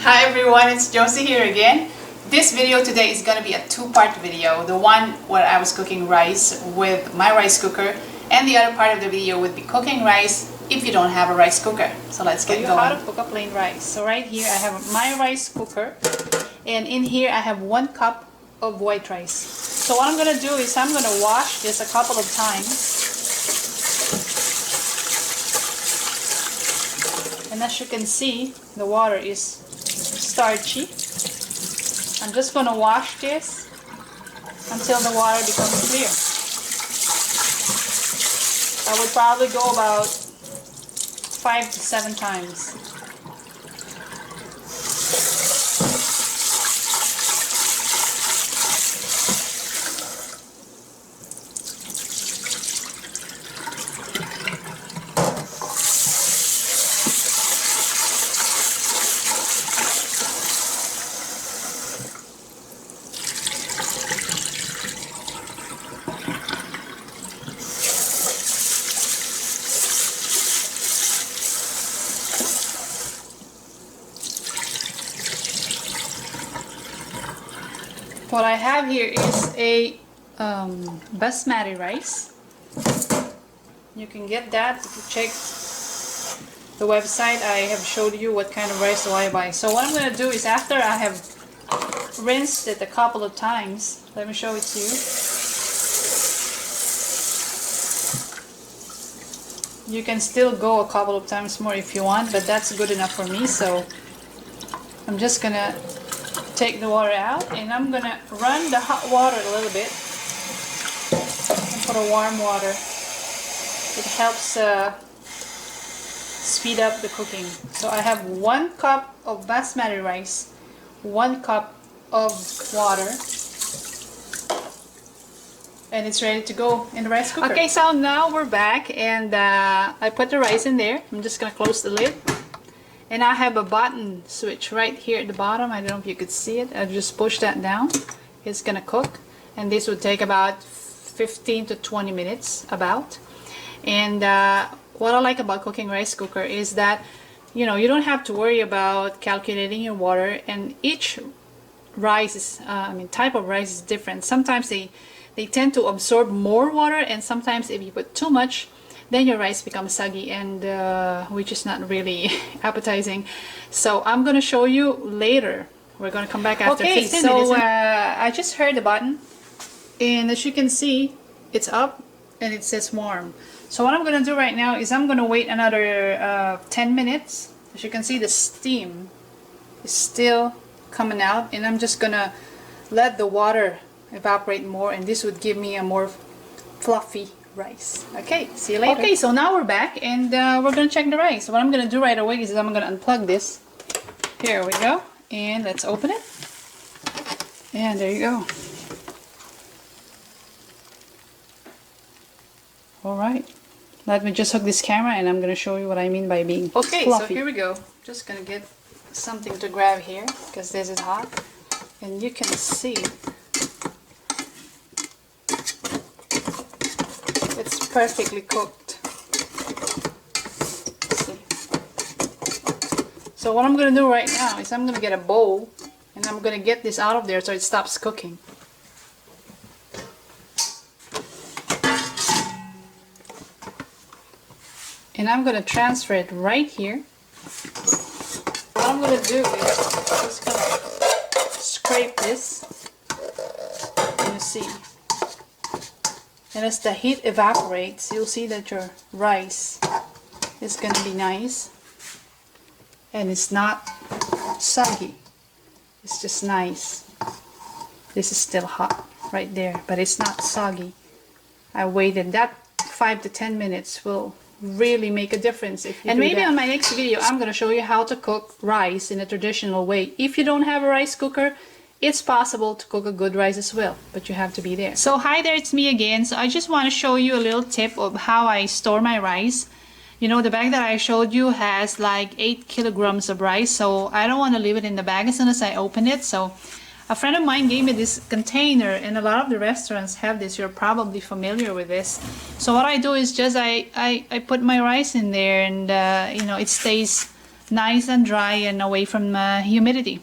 Hi everyone, it's Josie here again. This video today is going to be a two-part video. The one where I was cooking rice with my rice cooker, and the other part of the video would be cooking rice if you don't have a rice cooker. So let's get going. How to cook a plain rice. So right here I have my rice cooker, and in here I have 1 cup of white rice. So what I'm going to do is I'm going to wash this a couple of times. And as you can see, the water is starchy. I'm just going to wash this until the water becomes clear. I would probably go about 5 to 7 times. What I have here is a basmati rice. You can get that if you check the website. I have showed you what kind of rice do I buy. So what I'm going to do is, after I have rinsed it a couple of times, let me show it to you. You can still go a couple of times more if you want, but that's good enough for me. So I'm just going to take the water out, and I'm gonna run the hot water a little bit and put a warm water. It helps speed up the cooking. So I have 1 cup of basmati rice, 1 cup of water, and it's ready to go in the rice cooker. Okay, so now we're back, and I put the rice in there. I'm just gonna close the lid. And I have a button switch right here at the bottom. I don't know if you could see it. I just push that down. It's gonna cook, and this would take about 15 to 20 minutes about. And what I like about cooking rice cooker is that, you know, you don't have to worry about calculating your water, and each rice is, type of rice is different. Sometimes they tend to absorb more water, and sometimes if you put too much, then your rice becomes soggy, and which is not really appetizing. So I'm gonna show you later. We're gonna come back after 15 minutes. So I just heard the button, and as you can see, it's up and it says warm. So what I'm gonna do right now is I'm gonna wait another 10 minutes. As you can see, the steam is still coming out, and I'm just gonna let the water evaporate more, and this would give me a more fluffy rice. Okay, see you later. Okay, so now we're back, and we're gonna check the rice. What I'm gonna do right away is I'm gonna unplug this. Here we go, and let's open it. And there you go. Alright, let me just hook this camera, and I'm gonna show you what I mean by being fluffy. So here we go. Just gonna get something to grab here, because this is hot, and you can see it's perfectly cooked. See. So what I'm going to do right now is I'm going to get a bowl, and I'm going to get this out of there so it stops cooking. And I'm going to transfer it right here. What I'm going to do is just going to scrape this, and you see. And as the heat evaporates, you'll see that your rice is going to be nice, and it's not soggy. It's just nice. This is still hot right there, but it's not soggy. I waited. That 5 to 10 minutes will really make a difference if you do that. And maybe on my next video I'm going to show you how to cook rice in a traditional way. If you don't have a rice cooker, it's possible to cook a good rice as well, but you have to be there. So hi there, it's me again. So I just want to show you a little tip of how I store my rice. You know, the bag that I showed you has like 8 kilograms of rice, so I don't want to leave it in the bag as soon as I open it. So A friend of mine gave me this container, and a lot of the restaurants have this. You're probably familiar with this. So what I do is just I put my rice in there, and you know, it stays nice and dry and away from humidity.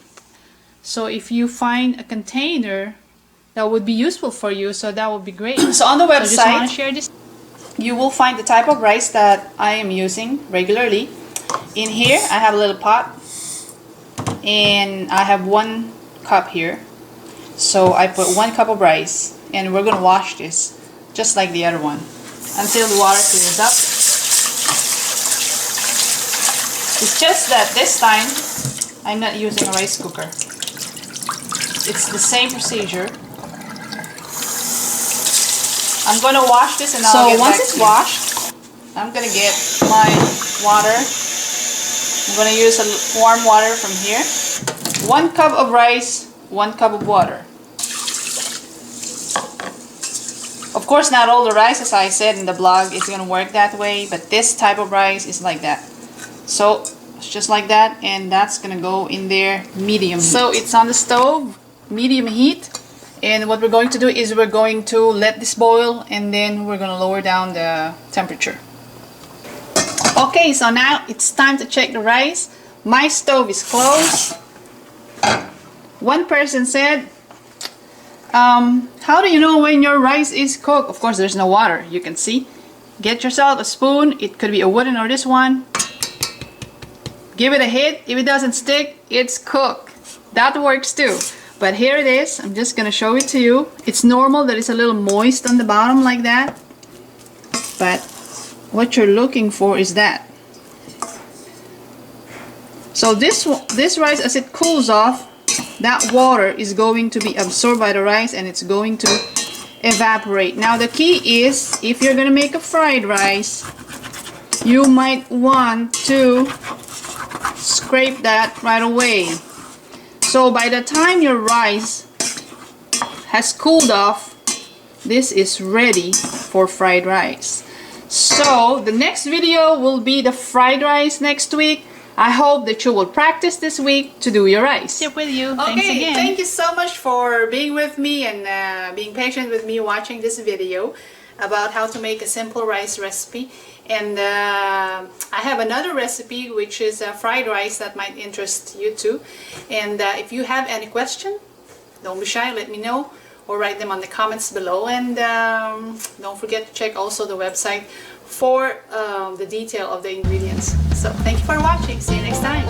So if you find a container that would be useful for you, so that would be great. So on the website, I just want to share this. You will find the type of rice that I am using regularly. In here, I have a little pot, and I have 1 cup here. So I put 1 cup of rice, and we're gonna wash this just like the other one until the water clears up. It's just that this time I'm not using a rice cooker. It's the same procedure. I'm gonna wash this and I'll get back. So once it's washed, I'm gonna get my water. I'm gonna use a warm water from here. 1 cup of rice, 1 cup of water. Of course, not all the rice, as I said in the blog, is gonna work that way, but this type of rice is like that. So it's just like that, and that's gonna go in there medium heat. So it's on the stove, medium heat, and what we're going to do is we're going to let this boil, and then we're gonna lower down the temperature. Okay, so now it's time to check the rice. My stove is closed. One person said, how do you know when your rice is cooked? Of course, there's no water, you can see. Get yourself a spoon. It could be a wooden or this one. Give it a hit. If it doesn't stick, it's cooked. That works too. But here it is. I'm just gonna show it to you. It's normal that it's a little moist on the bottom like that. But what you're looking for is that. So this rice, as it cools off, that water is going to be absorbed by the rice and it's going to evaporate. Now the key is, if you're gonna make a fried rice, you might want to scrape that right away. So by the time your rice has cooled off, this is ready for fried rice. So the next video will be the fried rice next week. I hope that you will practice this week to do your rice. Here with you. Thanks again. Thank you so much for being with me and being patient with me watching this video about how to make a simple rice recipe. And I have another recipe which is fried rice that might interest you too. And if you have any question, don't be shy, let me know or write them on the comments below. And don't forget to check also the website for the detail of the ingredients. So thank you for watching. See you next time.